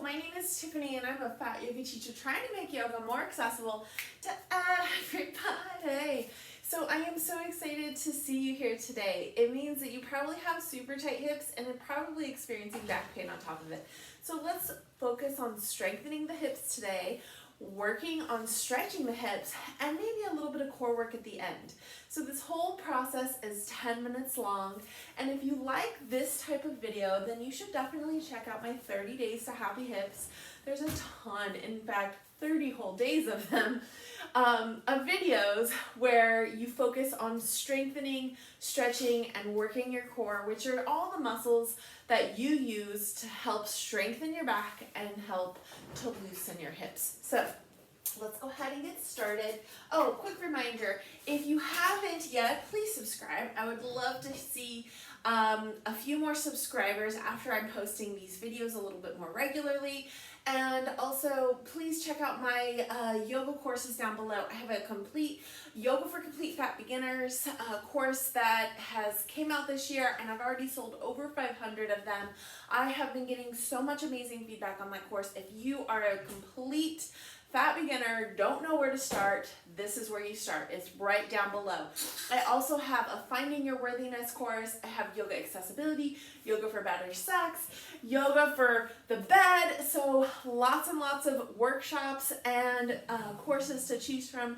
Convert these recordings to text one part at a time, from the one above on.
my name is Tiffany and I'm a fat yoga teacher trying to make yoga more accessible to everybody. So I am so excited to see you here today. It means that you probably have super tight hips and are probably experiencing back pain on top of it. So let's focus on strengthening the hips today, working on stretching the hips, and maybe a little bit of core work at the end. So this whole process is 10 minutes long, and if you like this type of video, then you should definitely check out my 30 Days to Happy Hips. There's a ton, in fact 30 whole days of them, of videos where you focus on strengthening, stretching, and working your core, which are all the muscles that you use to help strengthen your back and help to loosen your hips. So let's go ahead and get started. Oh, quick reminder, if you haven't yet, please subscribe. I would love to see a few more subscribers after I'm posting these videos a little bit more regularly. And also, please check out my yoga courses down below. I have a complete Yoga for Complete Fat Beginners course that came out this year, and I've already sold over 500 of them. I have been getting so much amazing feedback on my course. If you are a complete fat beginner, don't know where to start, this is where you start. It's right down below. I also have a Finding Your Worthiness course. I have yoga accessibility, yoga for better sex, yoga for the bed. So lots and lots of workshops and courses to choose from.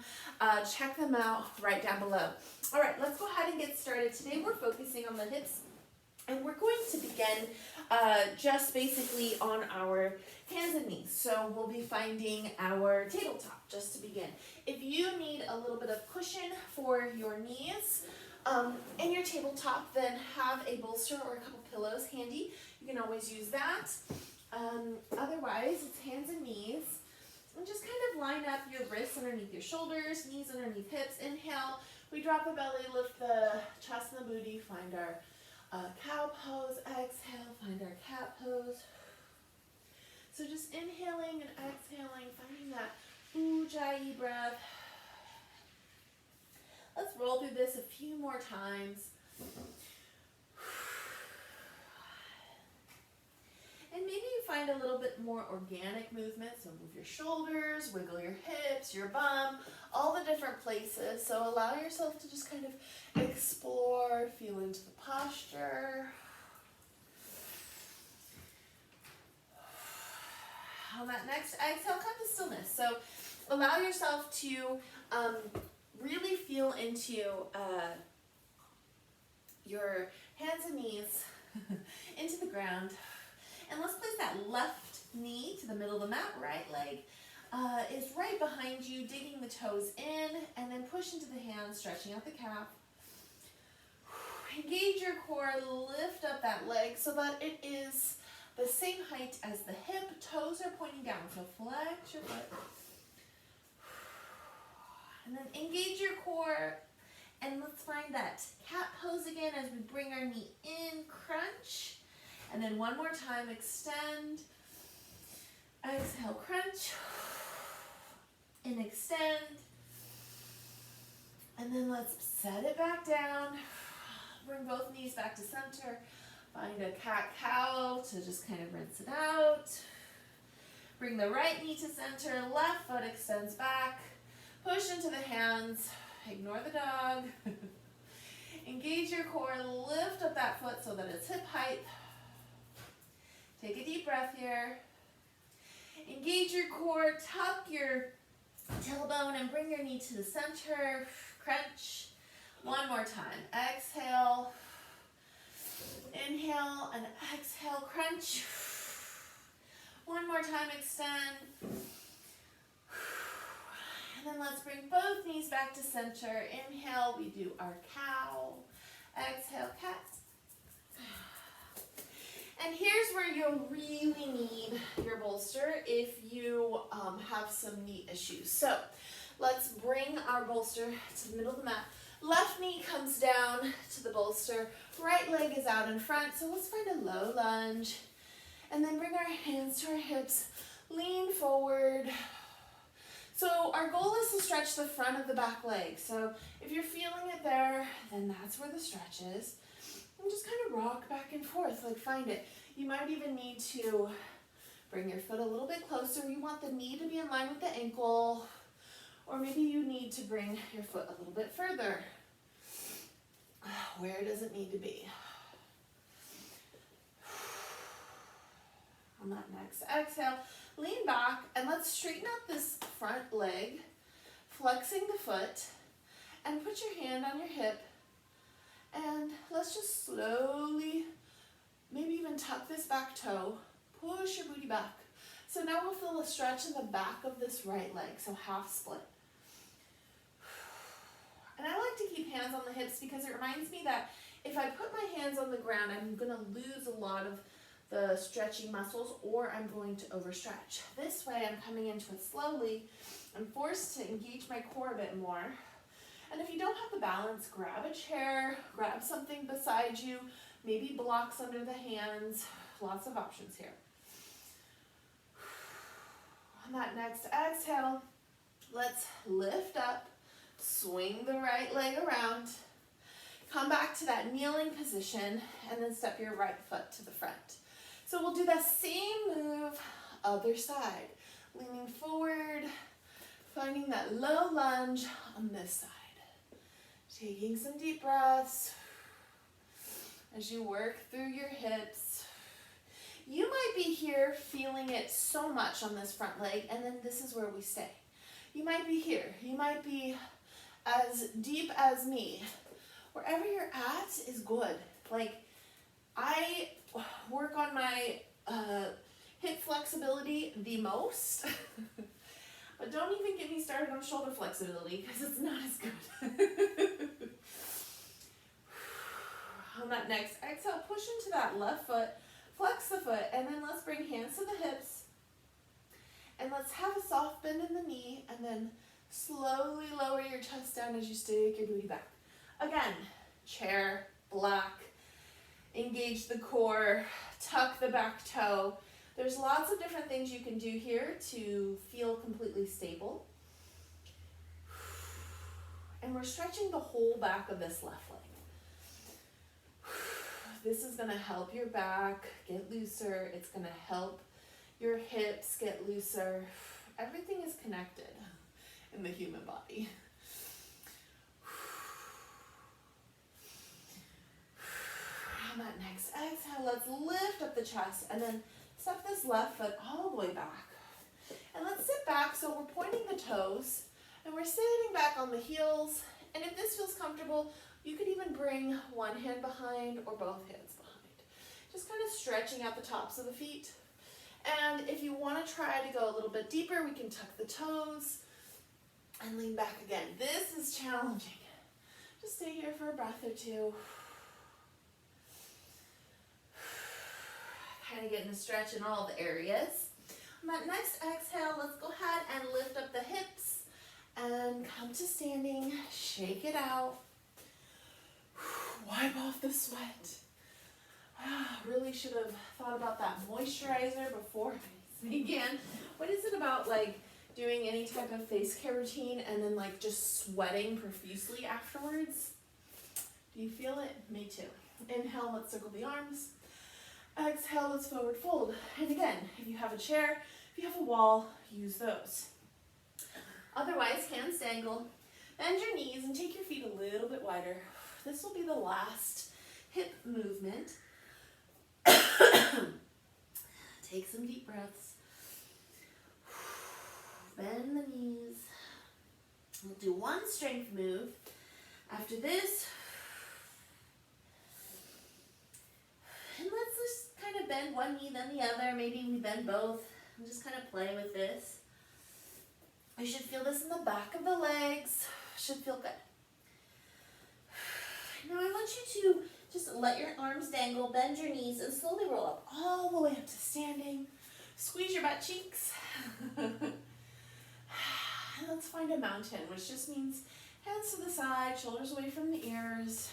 Check them out right down below. All right, let's go ahead and get started. Today we're focusing on the hips, and we're going to begin just basically on our hands and knees. So we'll be finding our tabletop just to begin. If you need a little bit of cushion for your knees in your tabletop, then have a bolster or a couple pillows handy. You can always use that. Otherwise, it's hands and knees. And just kind of line up your wrists underneath your shoulders, knees underneath hips. Inhale, we drop the belly, lift the chest and the booty, find our cow pose. Exhale, find our cat pose. So just inhaling and exhaling, finding that ujjayi breath. Let's roll through this a few more times. And maybe you find a little bit more organic movement. So move your shoulders, wiggle your hips, your bum, all the different places. So allow yourself to just kind of explore, feel into the posture. On that next exhale, come to stillness. So allow yourself to really feel into your hands and knees into the ground. And let's place that left knee to the middle of the mat. Right leg is right behind you, digging the toes in, and then push into the hands, stretching out the calf. Engage your core, lift up that leg so that it is the same height as the hip. Toes are pointing down, so flex your foot. And then engage your core, and let's find that cat pose again as we bring our knee in, crunch. And then one more time, extend. Exhale, crunch. And extend. And then let's set it back down. Bring both knees back to center. Find a cat-cow to just kind of rinse it out. Bring the right knee to center, left foot extends back. Push into the hands, ignore the dog. Engage your core, lift up that foot so that it's hip height. Take a deep breath here. Engage your core, tuck your tailbone and bring your knee to the center. Crunch. One more time. Exhale. Inhale and exhale, crunch. One more time, extend. And then let's bring both knees back to center. Inhale, we do our cow. Exhale, cat. And here's where you'll really need your bolster if you have some knee issues. So let's bring our bolster to the middle of the mat. Left knee comes down to the bolster. Right leg is out in front. So let's find a low lunge. And then bring our hands to our hips. Lean forward. So our goal is to stretch the front of the back leg. So if you're feeling it there, then that's where the stretch is. And just kind of rock back and forth, like find it. You might even need to Bring your foot a little bit closer. You want the knee to be in line with the ankle, or maybe you need to bring your foot a little bit further. Where does it need to be? On that next exhale, lean back and let's straighten out this front leg, flexing the foot, and put your hand on your hip, and let's just slowly, maybe even tuck this back toe, push your booty back. So now we'll feel a stretch in the back of this right leg, so half split. And I like to keep hands on the hips because it reminds me that if I put my hands on the ground, I'm going to lose a lot of the stretchy muscles, or I'm going to overstretch. This way, I'm coming into it slowly. I'm forced to engage my core a bit more. And if you don't have the balance, grab a chair, grab something beside you, maybe blocks under the hands. Lots of options here. On that next exhale, let's lift up, swing the right leg around, come back to that kneeling position, and then step your right foot to the front. So we'll do that same move, other side. Leaning forward, finding that low lunge on this side. Taking some deep breaths as you work through your hips. You might be here feeling it so much on this front leg, and then this is where we stay. You might be here. You might be as deep as me. Wherever you're at is good. Like, I work on my hip flexibility the most, but don't even get me started on shoulder flexibility because it's not as good. On that next exhale, push into that left foot, flex the foot, and then let's bring hands to the hips, and let's have a soft bend in the knee, and then slowly lower your chest down as you stick your booty back. Again, chair, block, engage the core, tuck the back toe. There's lots of different things you can do here to feel completely stable. And we're stretching the whole back of this left leg. This is going to help your back get looser. It's going to help your hips get looser. Everything is connected in the human body. On that next exhale, let's lift up the chest and then step this left foot all the way back. And let's sit back so we're pointing the toes and we're sitting back on the heels. And if this feels comfortable, you could even bring one hand behind or both hands behind. Just kind of stretching out the tops of the feet. And if you want to try to go a little bit deeper, we can tuck the toes and lean back again. This is challenging. Just stay here for a breath or two. Kind of getting a stretch in all the areas. On that next exhale, let's go ahead and lift up the hips and come to standing. Shake it out. Wipe off the sweat. Really should have thought about that moisturizer before I began. What is it about like doing any type of face care routine and then like just sweating profusely afterwards? Do you feel it? Me too. Inhale, let's circle the arms. Exhale, let's forward fold. And again, if you have a chair, if you have a wall, use those. Otherwise, hands dangle. Bend your knees and take your feet a little bit wider. This will be the last hip movement. Take some deep breaths. Bend the knees. We'll do one strength move. After this, and let's just kind of bend one knee, then the other. Maybe we bend both and just kind of play with this. You should feel this in the back of the legs. Should feel good. Now I want you to just let your arms dangle, bend your knees, and slowly roll up all the way up to standing. Squeeze your butt cheeks. And let's find a mountain, which just means hands to the side, shoulders away from the ears.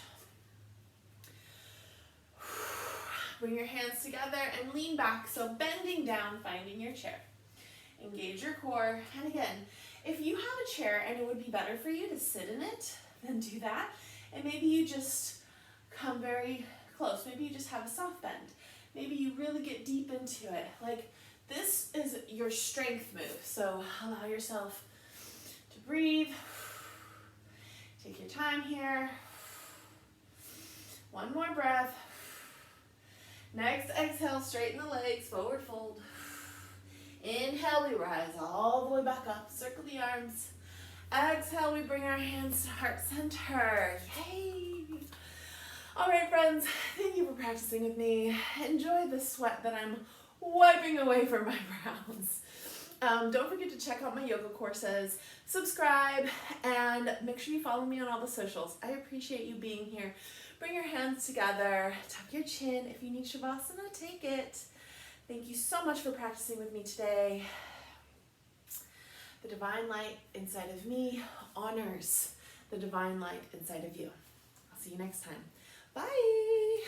Bring your hands together and lean back, so bending down, finding your chair. Engage your core. And again, if you have a chair and it would be better for you to sit in it, then do that. And maybe you just come very close. Maybe you just have a soft bend. Maybe you really get deep into it. Like This is your strength move, so allow yourself to breathe. Take your time here. One more breath. Next exhale, straighten the legs, forward fold. Inhale, we rise all the way back up, circle the arms. Exhale, we bring our hands to heart center. Yay! All right, friends, thank you for practicing with me. Enjoy the sweat that I'm wiping away from my brows. Don't forget to check out my yoga courses, subscribe, and make sure you follow me on all the socials. I appreciate you being here. Bring your hands together, tuck your chin. If you need Shavasana, take it. Thank you so much for practicing with me today. The divine light inside of me honors the divine light inside of you. I'll see you next time. Bye.